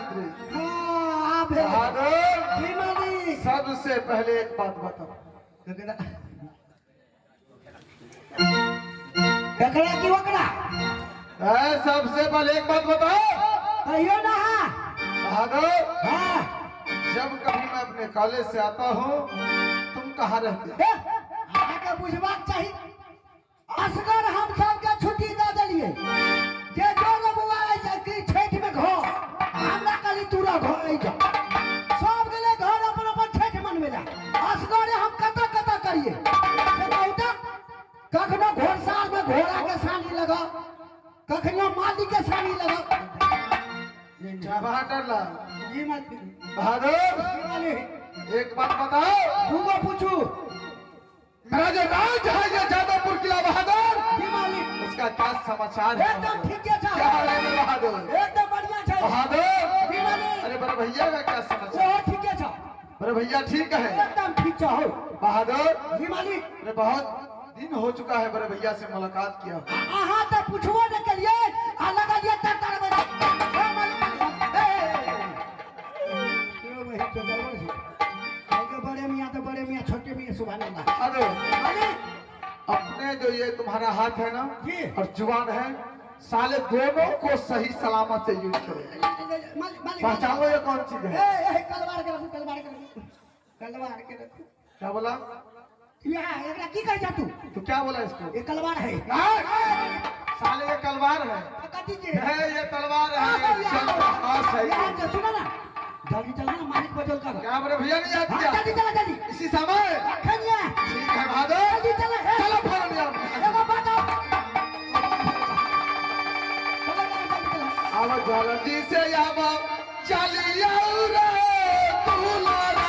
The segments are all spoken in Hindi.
मंत्री। हाँ बहादुर सबसे पहले एक बात बताओ। ककड़ा की वकड़ा सबसे पहले एक बात बताओ। कहियो ना। बहादुर हाँ जब कभी मैं अपने कॉलेज से आता हूँ तुम कहाँ रहते? आके बुझबाक चाहिए। असगर हम सबके छुट्टी दे दिलिए। जे जो बबुआ कि छठ में घर हमरा कली तूरा घर आई जा सब गेले घर अपन अपन छठ मनवे ला। असगर हम कता कता करिए बताऊता। कखनो घोड़साल में घोड़ा के सानी लगा, कखनो माली के सानी लगा। जी मंत्री बहादुर एक बात बताओ। तुमको पूछू मेरा जो राज है ये जादवपुर किला बहादुर जी मालिक उसका क्या समाचार है? एकदम ठीक है क्या हाल है बहादुर? एकदम बढ़िया है बहादुर जी मालिक। अरे बड़े भैया का क्या समाचार? वो ठीक है बड़े भैया ठीक है एकदम ठीक हो बहादुर? जी मालिक। अरे बहुत दिन हो चुका है बड़े भैया से मुलाकात किया। आहा तो पूछबो न करिए आ लगा दिया तर में ए मालिक क्यों वही तो गड़बड़ है। आगे बड़े मियां छोटे मियां सुभान अल्लाह। अरे मालिक अपने जो ये तुम्हारा हाथ है ना जी और जुबान है साले दोनों को सही सलामत से यूज करो। मालिक पहचानो ये कौन चीज है? ए तलवार के रखो तलवार के रखो। क्या बोला? यहाँ एकरा की कह जा तू क्या बोला इसको? ये तलवार है। साले ये तलवार है। ये तलवार है। यहाँ से सुनो ना जल्दी चला ना मालिक बदल कर। क्या बड़े भैया नहीं याद किया? जल्दी चला जल्दी इसी समय खनिया ठीक है बहादुर जल्दी चला चलो फोन लिया। एगो बात अब जल्दी से अब चलिए रे दुलारा।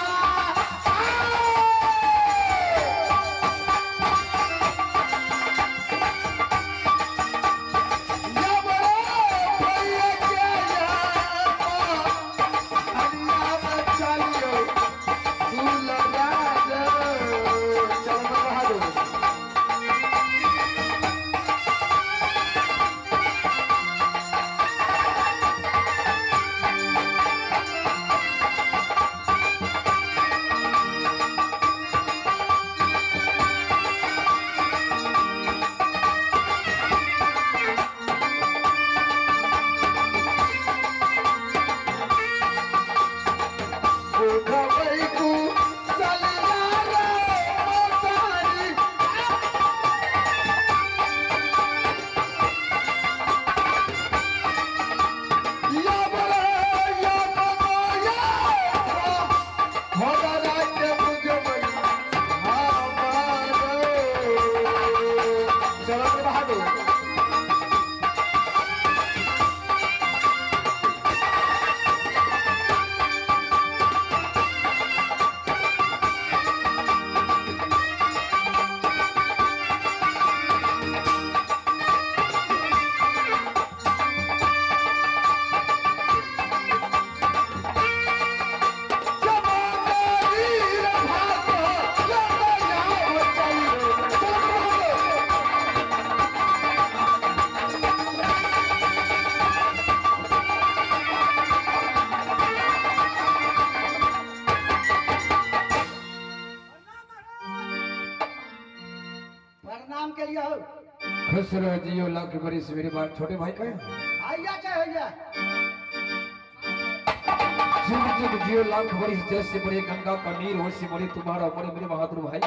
खुश रहो जियो लाख बरिस मेरे बात छोटे भाई का आइया चाहे भैया जुग जुग जियो लाख बरिस जैसे बड़े गंगा का नीर वैसे बड़े तुम्हारा बड़े मेरे बहादुर भाई।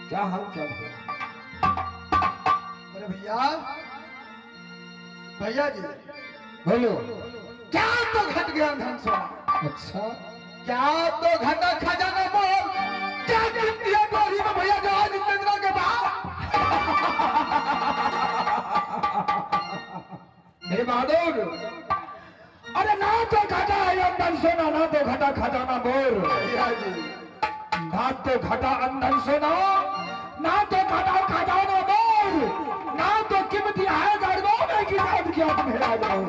क्या हाल चाल है? अरे भैया भैया जी बोलो। क्या तो घट गया धन सोना? अच्छा क्या तो घटा खजाना बोल क्या गिनती है बोरी में भैया जो आज इतने दिनों के बाद? मेरे बहादुर अरे ना तो घटा है अंधन सोना ना तो घटा खजाना बोर। भैया जी ना तो घटा अंधन सोना ना तो घटा खजाना बोर ना तो कीमती है गड़बों में की बात क्या तुम हेरा जाओ।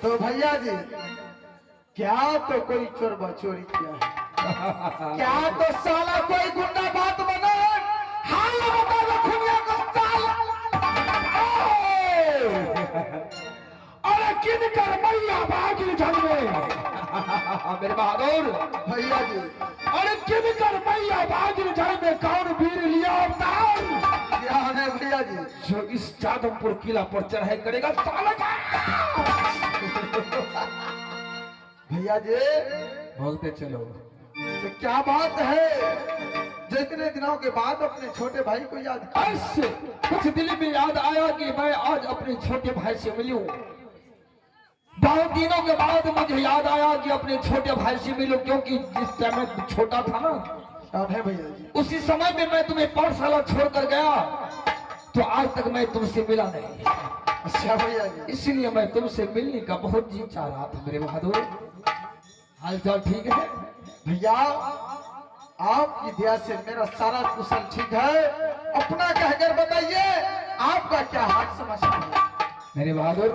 तो भैया जी क्या तो कोई चोर बचोरी किया है? क्या तो साला कोई गुंडा बात बना हाल बता लखुनिया को चाल। अरे किन कर मैया बागी हाँ मेरे बहादुर। भैया जी अरे किन कर मैया बाजिल जड़ में कौन वीर लिया अवतार, क्या है भैया जी? जो इस जादवपुर किला पर चढ़ाई करेगा साला का। भैया जी बोलते चलो। तो क्या बात है जो इतने दिनों के बाद अपने छोटे भाई को याद किया? ऐसे कुछ दिल में याद आया कि मैं आज अपने छोटे भाई से मिलूं। बहुत दिनों के बाद मुझे याद आया कि अपने छोटे भाई से मिलूं, क्योंकि जिस टाइम मैं छोटा था ना, याद है भैया जी? उसी समय में मैं तुम्हें पाठशाला छोड़कर गया, तो आज तक मैं तुमसे मिला नहीं। अच्छा भैया जी, इसलिए मैं तुमसे मिलने का बहुत जी चाह रहा था मेरे बहादुर। हाल चाल ठीक है? भैया आपकी दया से मेरा सारा कुशल ठीक है। अपना कहकर बताइए आपका क्या हाल समाचार है? मेरे बहादुर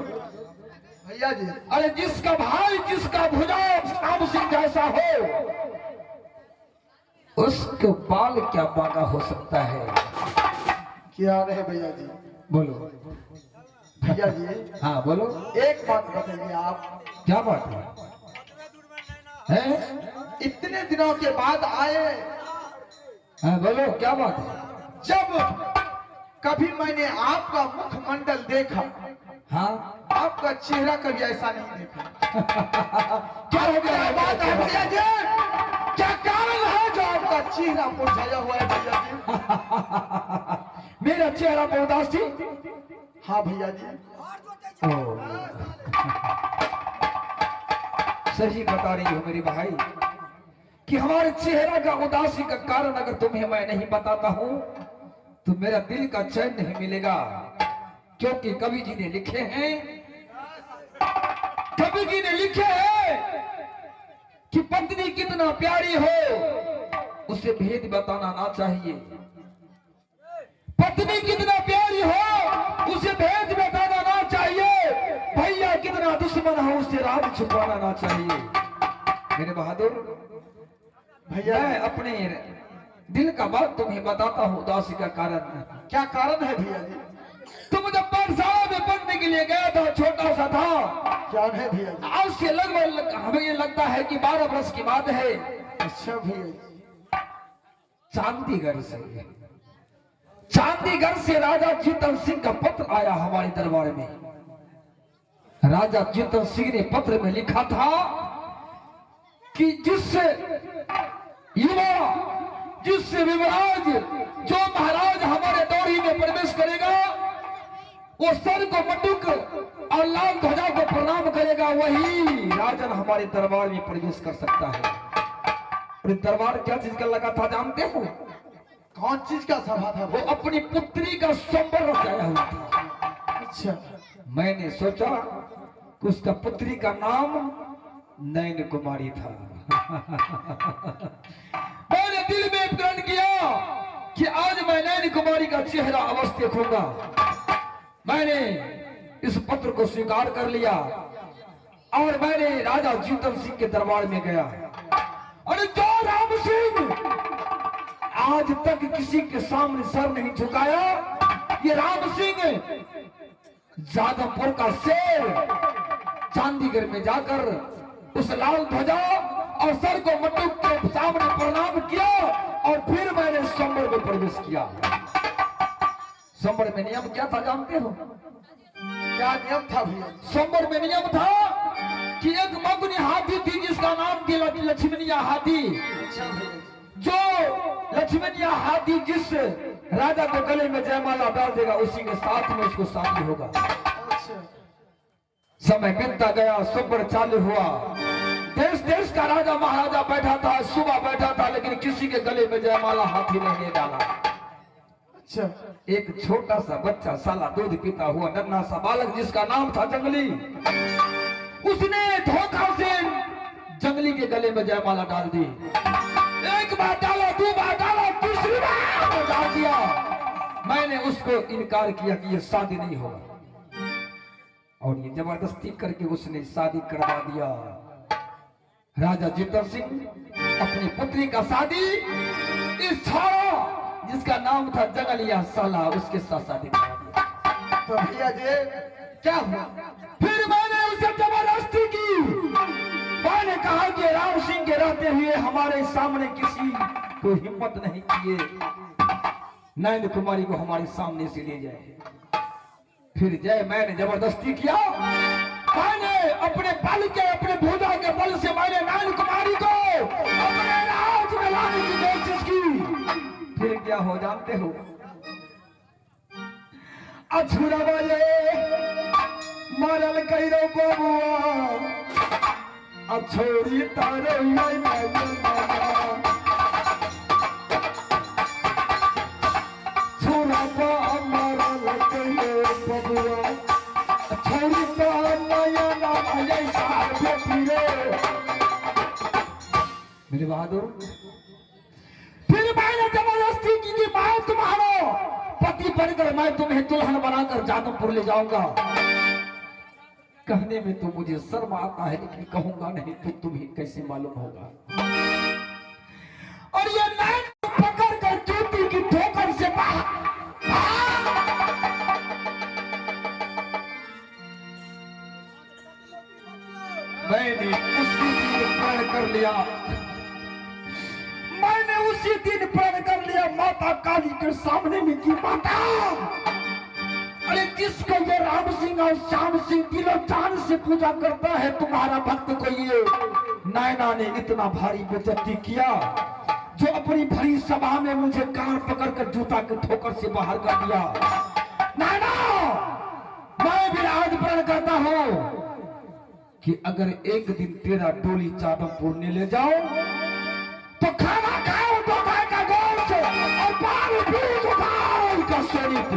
भैया जी अरे जिसका भाई जिसका भुजा शाम सिंह जैसा हो, उसके बाल क्या बाका हो सकता है। क्या रहे भैया जी? बोलो भैया जी हाँ बोलो, एक बात बताइए आप, क्या बात है? इतने दिनों के बाद आए, हाँ बोलो क्या बात है? जब कभी मैंने आपका मुखमंडल देखा, हाँ आपका चेहरा कभी ऐसा नहीं देखा। क्या हो गया क्या बात है भैया जी? क्या कारण है जो आपका चेहरा मुरझाया हुआ है भैया जी? मेरा चेहरा पर उदासी? हाँ भैया जी। सही बता रही हो मेरी भाई कि हमारे चेहरा का उदासी का कारण अगर तुम्हें मैं नहीं बताता हूं तो मेरा दिल का चैन नहीं मिलेगा। क्योंकि कवि जी ने लिखे हैं, कवि जी ने लिखे हैं कि पत्नी कितना प्यारी हो उसे भेद बताना ना चाहिए। पत्नी कितना प्यारी हो उसे भेद बताना ना चाहिए। भैया कितना दुश्मन हो उसे राज छुपाना ना चाहिए। मेरे बहादुर भैया मैं अपने दिल का बात तुम्हें बताता हूँ उदासी का कारण। क्या कारण है भैया जी? तुम जब पाठशाला में पढ़ने के लिए गया था, छोटा सा था, क्या है भैया जी? आज से लगभग हमें ये लगता है कि 12 वर्ष की बात है। अच्छा भैया जी। चांदीगढ़ से राजा जीतन सिंह का पत्र आया हमारे दरबार में। राजा जीतन सिंह ने पत्र में लिखा था कि जिससे युवा, जिससे विवराज, जो महाराज हमारे दौरी में प्रवेश करेगा वो सर को मटुक और लाल ध्वजा को प्रणाम करेगा, वही राजन हमारे दरबार में प्रवेश कर सकता है। और दरबार क्या चीज का लगा था जानते हो? कौन चीज का सभा था? वो अपनी पुत्री का स्वयंवर रचाया हुआ था। अच्छा मैंने सोचा कि उसका पुत्री का नाम नैन कुमारी था। मैंने दिल में प्रण किया कि आज मैं नैन कुमारी का चेहरा अवश्य देखूंगा। मैंने इस पत्र को स्वीकार कर लिया और मैंने राजा जीतन सिंह के दरबार में गया। और जो राम सिंह आज तक किसी के सामने सर नहीं झुकाया, ये राम सिंह जादवपुर का शेर चांदीगढ़ में जाकर उस लाल ध्वजा और सर को मटुक के सामने प्रणाम किया और फिर मैंने स्वयंवर में प्रवेश किया। स्वयंवर में नियम क्या था जानते हो? क्या नियम था भैया? स्वयंवर में नियम था कि एक मगनी हाथी थी जिसका नाम थी लक्ष्मणिया हाथी। अच्छा भैया जी। जो लक्ष्मणिया हाथी जिस राजा को गले में जयमाला डाल देगा उसी के साथ में उसको शादी होगा। अच्छा समय बीतता गया, स्वयंवर चालू हुआ। देश देश का राजा महाराजा बैठा था, सुबह बैठा था, लेकिन किसी के गले में जयमाला हाथी ने डाला। अच्छा एक छोटा सा बच्चा साला दूध पीता हुआ नन्हा सा बालक जिसका नाम था जंगली, उसने धोखा से जंगली के गले में जयमाला डाल दी। एक बार डाला, 2 बार डाला, 3री बार डाल दिया। मैंने उसको इनकार किया कि ये शादी नहीं होगा और ये जबरदस्ती करके उसने शादी करवा दिया। राजा जीतन सिंह अपनी पुत्री का शादी इस छाड़ा जिसका नाम था जंगलिया साला उसके साथ शादी करा दिया। तो भैया जी क्या हुआ? फिर मैंने उसे जबरदस्ती की। मैंने कहा कि रहते हुए हमारे सामने किसी को हिम्मत नहीं किए नैन कुमारी को हमारे सामने से ले जाए। फिर जय मैंने जबरदस्ती किया, मैंने अपने बल के, अपने भुजा के बल से मैंने नैन कुमारी को अपने राज में लाने की कोशिश की। फिर क्या हो जानते हो, अछुरा बजे मरल कहिरो बबुआ, अछोरी तारो छुरा मरल कहिरो बबुआ, अछोरी मेरे बहादुर। फिर मैंने जबरदस्ती की कि मैं तुम्हारा पति बनकर मैं तुम्हें दुल्हन बनाकर जादवपुर ले जाऊंगा। कहने में तो मुझे शर्म आता है, लेकिन कहूंगा नहीं तो तुम्हें कैसे मालूम होगा। और ये नैन पकड़ कर जूती की ठोकर से बाहर मैंने उसी दिन प्रण कर लिया, मैंने उसी दिन प्रण कर लिया माता काली के सामने में कि माता, अरे जिसको ये राम सिंह और श्याम सिंह दिलो जान से पूजा करता है, तुम्हारा भक्त को ये नैना ने इतना भारी बेइज्जती किया, जो अपनी भरी सभा में मुझे कान पकड़कर जूता के ठोकर से बाहर कर दिया। नैना, मैं भी आज प्रण करता हूं कि अगर एक दिन तेरा डोली जादवपुर ने ले जाओ तो खाना खाओ तो गाय का गोश्त और पानी पीओ गाय का शरीर।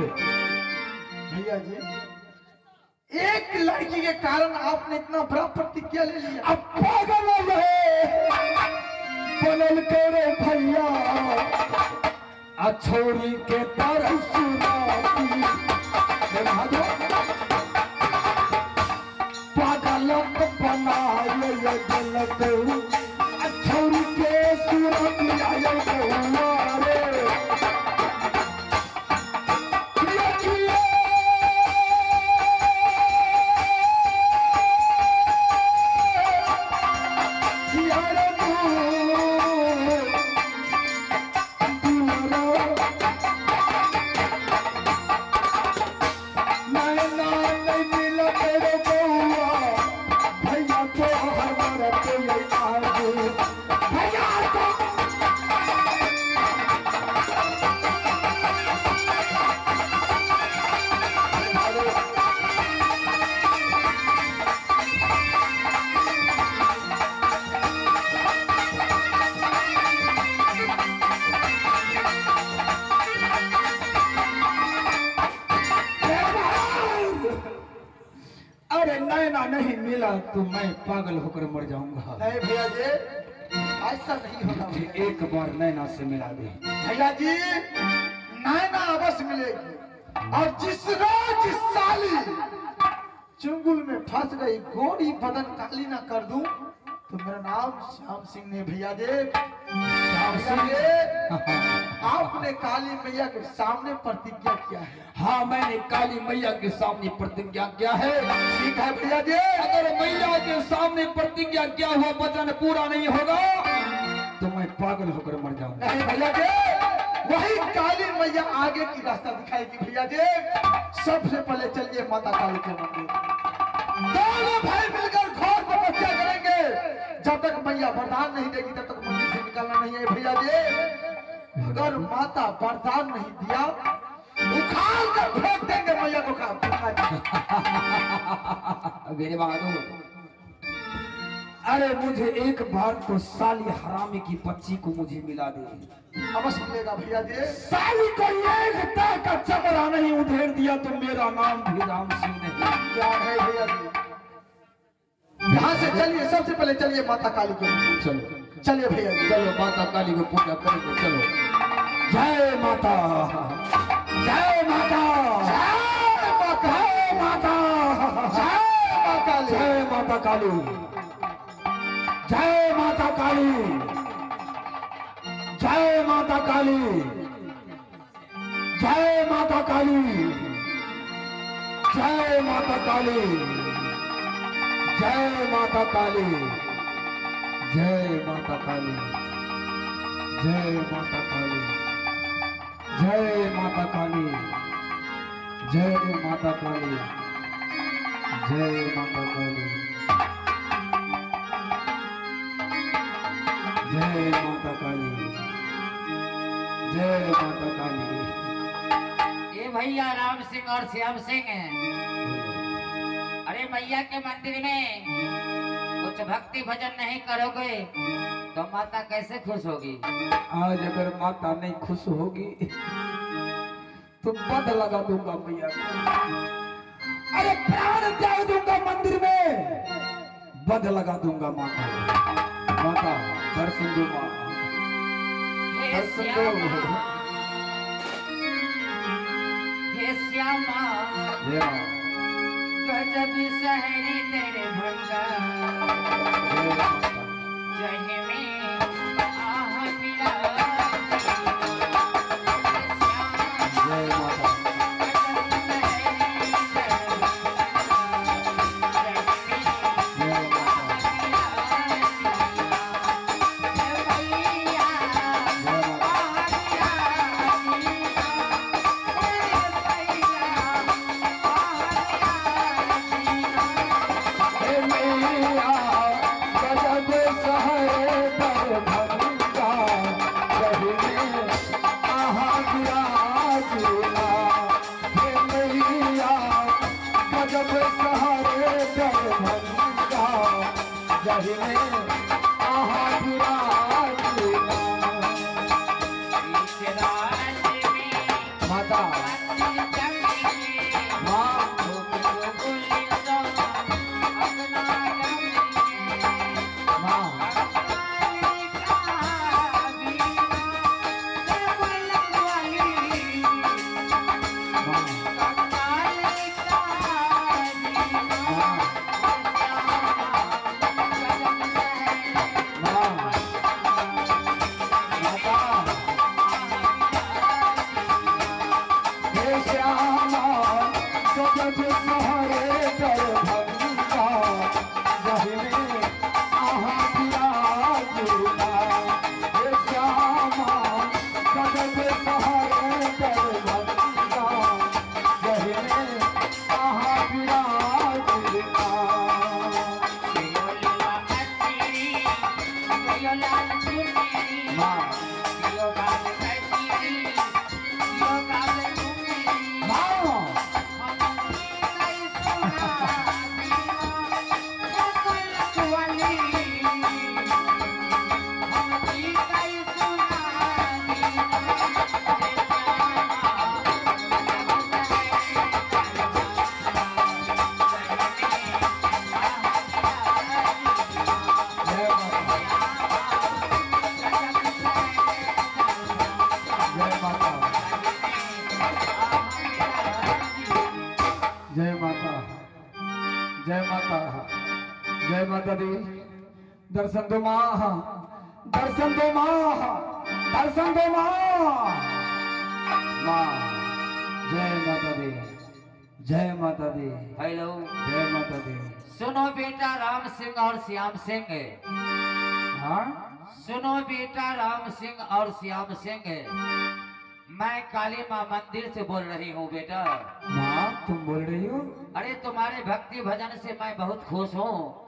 भैया जी, एक लड़की के कारण आपने इतना बड़ा प्रतिज्ञा ले लिया। अब पागल हो गए बनल करे भैया, अछोरी के तरफ सुनाती पागलक बनाए गलत, अछोरी के सूरत आए बहुआरे। नैना नहीं मिला तो मैं पागल होकर मर जाऊंगा। नहीं भैया जी, ऐसा नहीं होगा। मुझे एक बार नैना से मिला दे। भैया जी, नैना अवश्य मिलेगी, और जिस रोज इस साली चुंगुल में फंस गई गोरी बदन काली ना कर दूं तो मेरा नाम श्याम सिंह ने। भैया जी, श्याम सिंह, आपने काली मैया के सामने प्रतिज्ञा किया है। हाँ, मैंने काली मैया के सामने प्रतिज्ञा किया है। ठीक है भैया जी, अगर मैया के सामने प्रतिज्ञा किया हुआ वचन पूरा नहीं होगा तो मैं पागल होकर मर जाऊंगा। नहीं भैया जी, वही काली मैया आगे की रास्ता दिखाएगी। भैया जी, सबसे पहले चलिए माता काली के मंदिर, दोनों भाई मिलकर घोर तपस्या करेंगे। जब तक मैया वरदान नहीं देगी तब तक मंदिर से निकलना नहीं है। भैया जी, अगर माता वरदान नहीं दिया उखाड़ कर फेंक देंगे मैया को। मेरे बहादुर, अरे मुझे एक बार तो साली हरामी की बच्ची को मुझे मिला दे। अवश्य मिलेगा भैया जी। साली को एक तय का चमड़ा नहीं उधेड़ दिया तो मेरा नाम भी राम सिंह नहीं। क्या है भैया जी, यहाँ से चलिए, सबसे पहले चलिए माता काली के मंदिर। चलो चलिए भैया जी, चलो माता काली को पूजा करेंगे। चलो, जय माता, जय माता, जय माता, जय माता, जय माता काली, जय माता काली, जय माता काली, जय माता काली, जय माता काली, जय माता काली, जय माता काली, जय माता काली, जय माता काली, जय माता काली, जय माता काली, जय माता काली, जय माता काली। ये भैया राम सिंह और श्याम सिंह हैं। अरे मैया के मंदिर में कुछ भक्ति भजन नहीं करोगे तो माता कैसे खुश होगी? आज अगर माता नहीं खुश होगी तो बद लगा दूंगा मैया को। अरे प्राण त्याग दूंगा मंदिर में, बद लगा दूंगा माता को। माता दर्शन दो माँ, हे दर्शन श्यामा, दो। हे श्यामा, जय माँ, गजब शहरी तेरे भंगा, जय माता। जय में आह विराज। हे श्यामा, जय माता, गजब शहरी तेरे भंगा, जय में जय माता, जय माता। हे मैया गजब शहरे दरभंगा, जही में आहा विराजिला। हे मैया गजब शहरे दरभंगा, जही में आहा विराजिला। माता माँ, माँ, हे श्यामा गजब शहरे दरभंगा, जही में आहा विराजिला। हे श्यामा गजब शहरे दरभंगा, जही में आहा विराजिला। माँ, माँ, जय माता, जय माता, जय माता, जय माता, जय माता दी। दर्शन दो माँ, दर्शन दो माँ, दर्शन दो माँ। माँ, जय माता दी, जय माता दी, हेलो, जय माता दी। सुनो बेटा राम सिंह और श्याम सिंह, हाँ, सुनो बेटा राम सिंह और श्याम सिंह, मैं काली माँ मंदिर से बोल रही हूँ बेटा। माँ तुम बोल रही हो? अरे तुम्हारे भक्ति भजन से मैं बहुत खुश हूँ।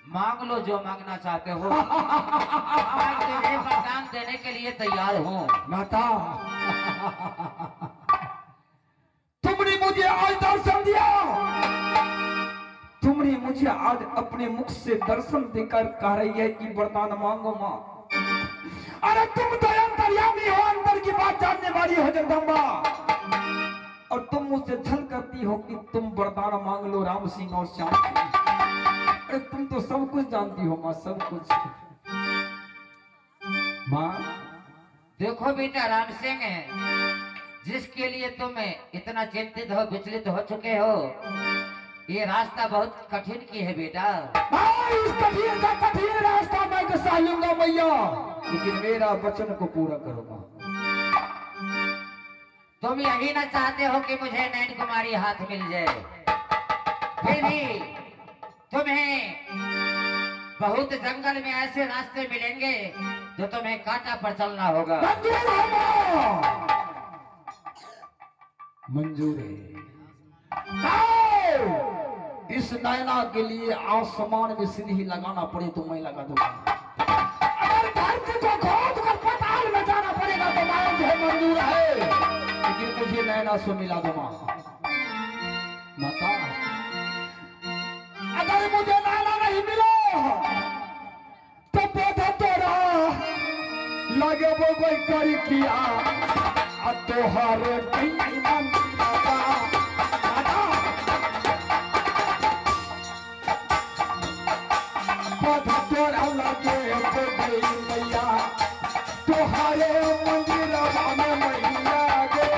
मांग लो जो मांगना चाहते हो। मैं तुम्हें वरदान देने के लिए तैयार हूँ। माता तुमने मुझे आज दर्शन दिया, तुमने मुझे आज अपने मुख से दर्शन देकर कह रही है कि वरदान मांगो माँ। अरे तुम तो अंतर्यामी हो, अंदर की बात जानने वाली हो जगदम्बा, और तुम मुझसे छल करती हो कि तुम वरदान मांग लो राम सिंह और श्याम सिंह। अरे तुम तो सब कुछ जानती हो माँ, सब कुछ। माँ देखो बेटा राम सिंह, जिसके लिए तुम इतना चिंतित हो, विचलित हो चुके हो, ये रास्ता बहुत कठिन की है बेटा। इस कठिन का कठिन रास्ता मैं सह लूंगा मैया, लेकिन मेरा वचन को पूरा करो माँ। तुम यही ना चाहते हो कि मुझे नैन कुमारी हाथ मिल जाए, फिर भी तुम्हें बहुत जंगल में ऐसे रास्ते मिलेंगे जो तुम्हें कांटा पर चलना होगा। मंजूर है। इस नैना के लिए आसमान में सीढ़ी लगाना पड़े तो मैं लगा दूंगा। अगर धरती को खोद कर पाताल में जाना पड़ेगा तो मैं मुझे मंजूर है, लेकिन मुझे नैना से मिला दो माता। अगर मुझे नैना नहीं मिला तो बोधा तोरा लगे वो कोई करी किया तोहारे बेईमान बाबा। बोधा तोरा लगे वो कोई मैया तोहारे मंदिर में मैया गे।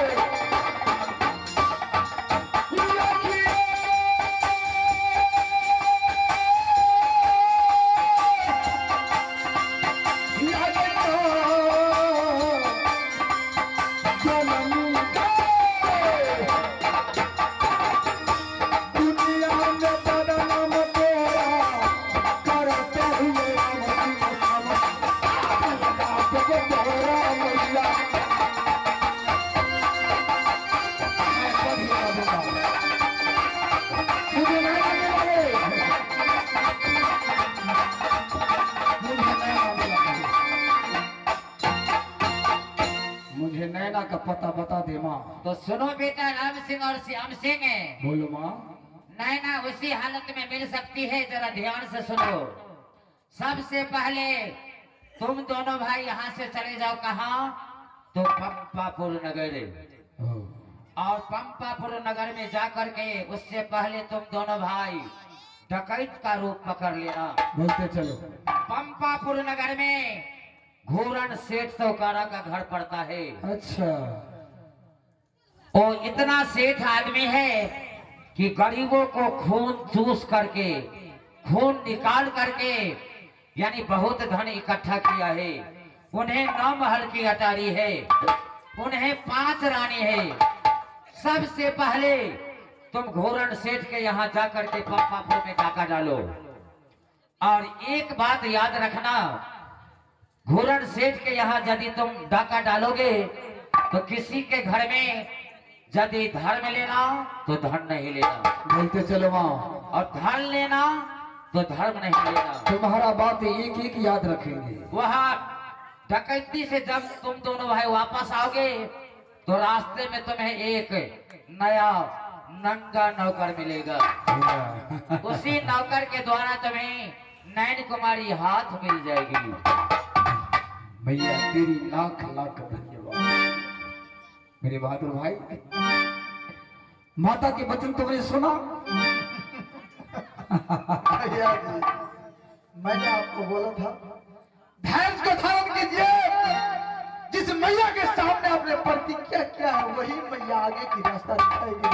मुझे नैना का पता बता दे माँ। तो सुनो बेटा राम सिंह और श्याम सिंह, बोलो माँ। नैना उसी हालत में मिल सकती है, जरा ध्यान से सुनो। सबसे पहले तुम दोनों भाई यहाँ से चले जाओ कहाँ, तो पंपापुर नगर, और पंपापुर नगर में जाकर के उससे पहले तुम दोनों भाई डकैत का रूप पकड़ लेना। बोलते चलो। पंपापुर नगर में घूरन सेठ सौकारा का घर पड़ता है। अच्छा। वो इतना सेठ आदमी है कि गरीबों को खून चूस करके, खून निकाल करके, यानी बहुत धन इकट्ठा किया है। उन्हें 9 महल की अटारी है, उन्हें 5 रानी है। सबसे पहले तुम घोरन सेठ के यहाँ जाकर के पंपापुर में डाका डालो, और एक बात याद रखना, घोरन सेठ के यहाँ यदि तुम डाका डालोगे तो किसी के घर में यदि धर्म लेना तो धन नहीं लेना, बोलते चलो माँ। और धन लेना तो धर्म नहीं लेना। तुम्हारा बात एक एक याद रखेंगे। वहाँ डकैती से जब तुम दोनों भाई वापस आओगे तो रास्ते में तुम्हें एक नया नंगा नौकर मिलेगा। उसी नौकर के द्वारा तुम्हें नैन कुमारी हाथ मिल जाएगी। भैया तेरी लाख लाख धन्यवाद मेरे बहादुर भाई। माता के वचन तुमने सुना। भैया जी, मैंने आपको बोला था धैर्य को धारण कीजिए। जिस मैया के सामने आपने प्रतिज्ञा किया है वही मैया आगे की रास्ता दिखाएगी।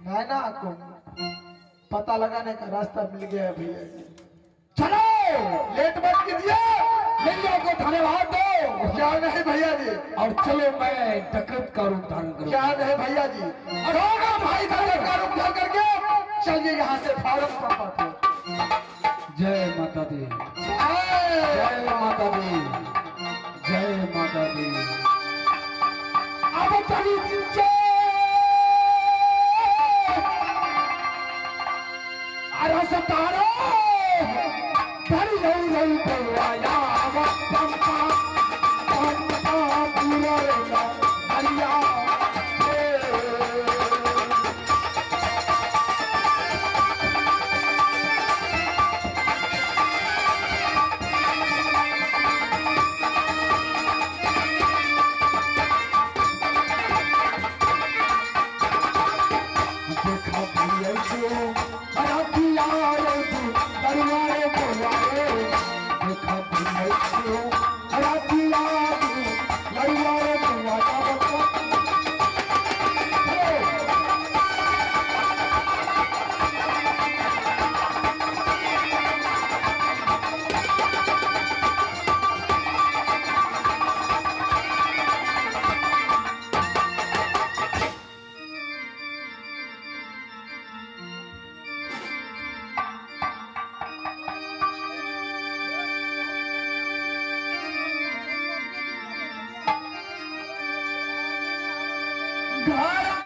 नैना को पता लगाने का रास्ता मिल गया है भैया जी। चलो लेट मत कीजिए, मैया को धन्यवाद दो। क्या नहीं भैया जी, और चलो मैं डकैत का रूप धारण करूं। क्या नहीं भैया जी, रोगा भाई धर्म का रूप धारण करके चलिए यहाँ से फारम पंपापुर। जय माता दी, जय जय माता दी, जय माता दी। अब चली अरे सतारो धरी रही रही करवाया पंपा पंपा पूरा हरिया। घर